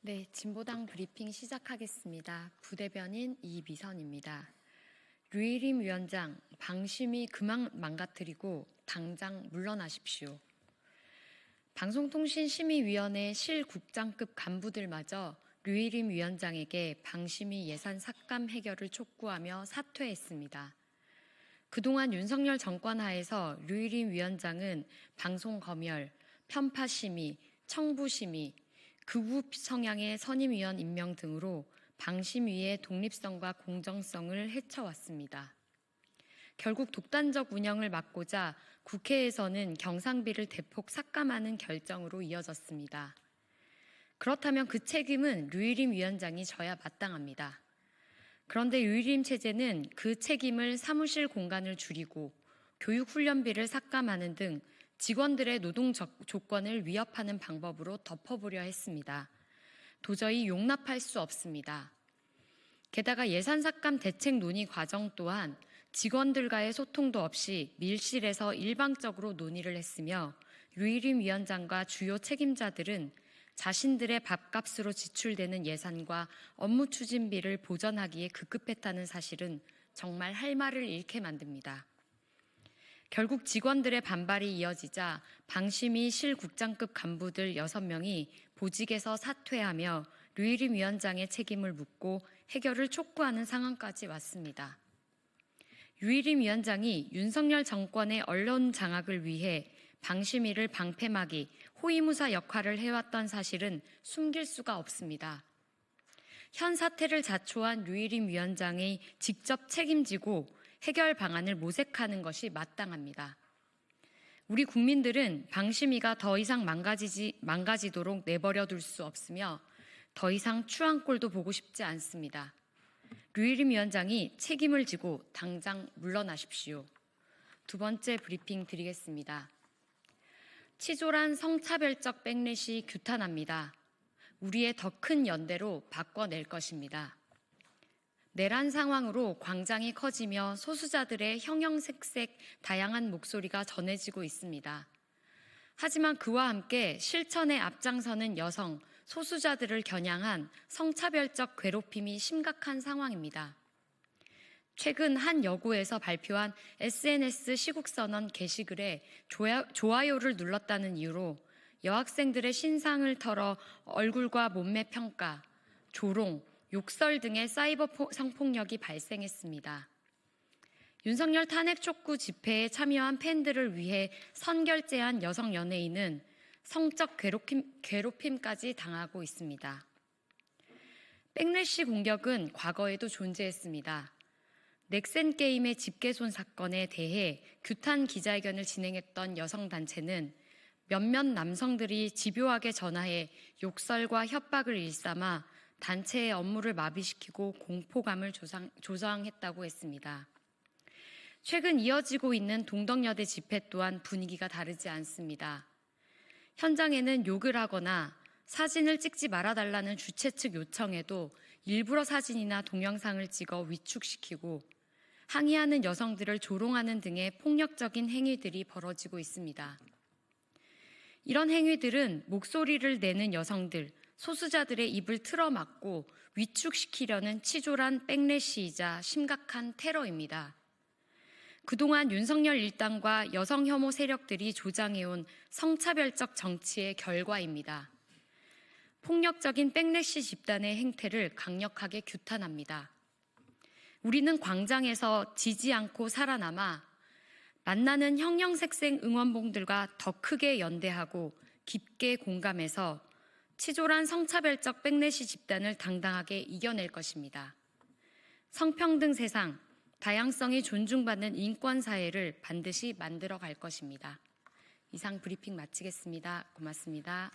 네, 진보당 브리핑 시작하겠습니다. 부대변인 이미선입니다. 류일임 위원장, 방심이 그만 망가뜨리고 당장 물러나십시오. 방송통신심의위원회 실국장급 간부들마저 류일임 위원장에게 방심위 예산 삭감 해결을 촉구하며 사퇴했습니다. 그동안 윤석열 정권 하에서 류일임 위원장은 방송검열, 편파심의, 청부심의, 극우 성향의 선임위원 임명 등으로 방심위의 독립성과 공정성을 해쳐왔습니다. 결국 독단적 운영을 막고자 국회에서는 경상비를 대폭 삭감하는 결정으로 이어졌습니다. 그렇다면 그 책임은 류일임 위원장이 져야 마땅합니다. 그런데 류일임 체제는 그 책임을 사무실 공간을 줄이고 교육훈련비를 삭감하는 등 직원들의 노동 조건을 위협하는 방법으로 덮어보려 했습니다. 도저히 용납할 수 없습니다. 게다가 예산 삭감 대책 논의 과정 또한 직원들과의 소통도 없이 밀실에서 일방적으로 논의를 했으며 류일임 위원장과 주요 책임자들은 자신들의 밥값으로 지출되는 예산과 업무 추진비를 보전하기에 급급했다는 사실은 정말 할 말을 잃게 만듭니다. 결국 직원들의 반발이 이어지자 방심위 실국장급 간부들 6명이 보직에서 사퇴하며 류일임 위원장의 책임을 묻고 해결을 촉구하는 상황까지 왔습니다. 류일임 위원장이 윤석열 정권의 언론 장악을 위해 방심위를 방패막이, 호위무사 역할을 해왔던 사실은 숨길 수가 없습니다. 현 사태를 자초한 류일임 위원장이 직접 책임지고 해결 방안을 모색하는 것이 마땅합니다. 우리 국민들은 방심위가 더 이상 망가지도록 내버려 둘 수 없으며 더 이상 추한 꼴도 보고 싶지 않습니다. 류일임 위원장이 책임을 지고 당장 물러나십시오. 두 번째 브리핑 드리겠습니다. 치졸한 성차별적 백렛이 규탄합니다. 우리의 더 큰 연대로 바꿔낼 것입니다. 내란 상황으로 광장이 커지며 소수자들의 형형색색 다양한 목소리가 전해지고 있습니다. 하지만 그와 함께 실천에 앞장서는 여성, 소수자들을 겨냥한 성차별적 괴롭힘이 심각한 상황입니다. 최근 한 여고에서 발표한 SNS 시국선언 게시글에 좋아요를 눌렀다는 이유로 여학생들의 신상을 털어 얼굴과 몸매 평가, 조롱, 욕설 등의 사이버 성폭력이 발생했습니다. 윤석열 탄핵 촉구 집회에 참여한 팬들을 위해 선결제한 여성 연예인은 성적 괴롭힘까지 당하고 있습니다. 백래시 공격은 과거에도 존재했습니다. 넥센 게임의 집계손 사건에 대해 규탄 기자회견을 진행했던 여성단체는 몇몇 남성들이 집요하게 전화해 욕설과 협박을 일삼아 단체의 업무를 마비시키고 공포감을 조장했다고 했습니다. 최근 이어지고 있는 동덕여대 집회 또한 분위기가 다르지 않습니다. 현장에는 욕을 하거나 사진을 찍지 말아달라는 주최 측 요청에도 일부러 사진이나 동영상을 찍어 위축시키고 항의하는 여성들을 조롱하는 등의 폭력적인 행위들이 벌어지고 있습니다. 이런 행위들은 목소리를 내는 여성들, 소수자들의 입을 틀어막고 위축시키려는 치졸한 백렛이이자 심각한 테러입니다. 그동안 윤석열 일당과 여성 혐오 세력들이 조장해온 성차별적 정치의 결과입니다. 폭력적인 백렛시 집단의 행태를 강력하게 규탄합니다. 우리는 광장에서 지지 않고 살아남아 만나는 형형색색 응원봉들과 더 크게 연대하고 깊게 공감해서 치졸한 성차별적 백렛시 집단을 당당하게 이겨낼 것입니다. 성평등 세상, 다양성이 존중받는 인권사회를 반드시 만들어 갈 것입니다. 이상 브리핑 마치겠습니다. 고맙습니다.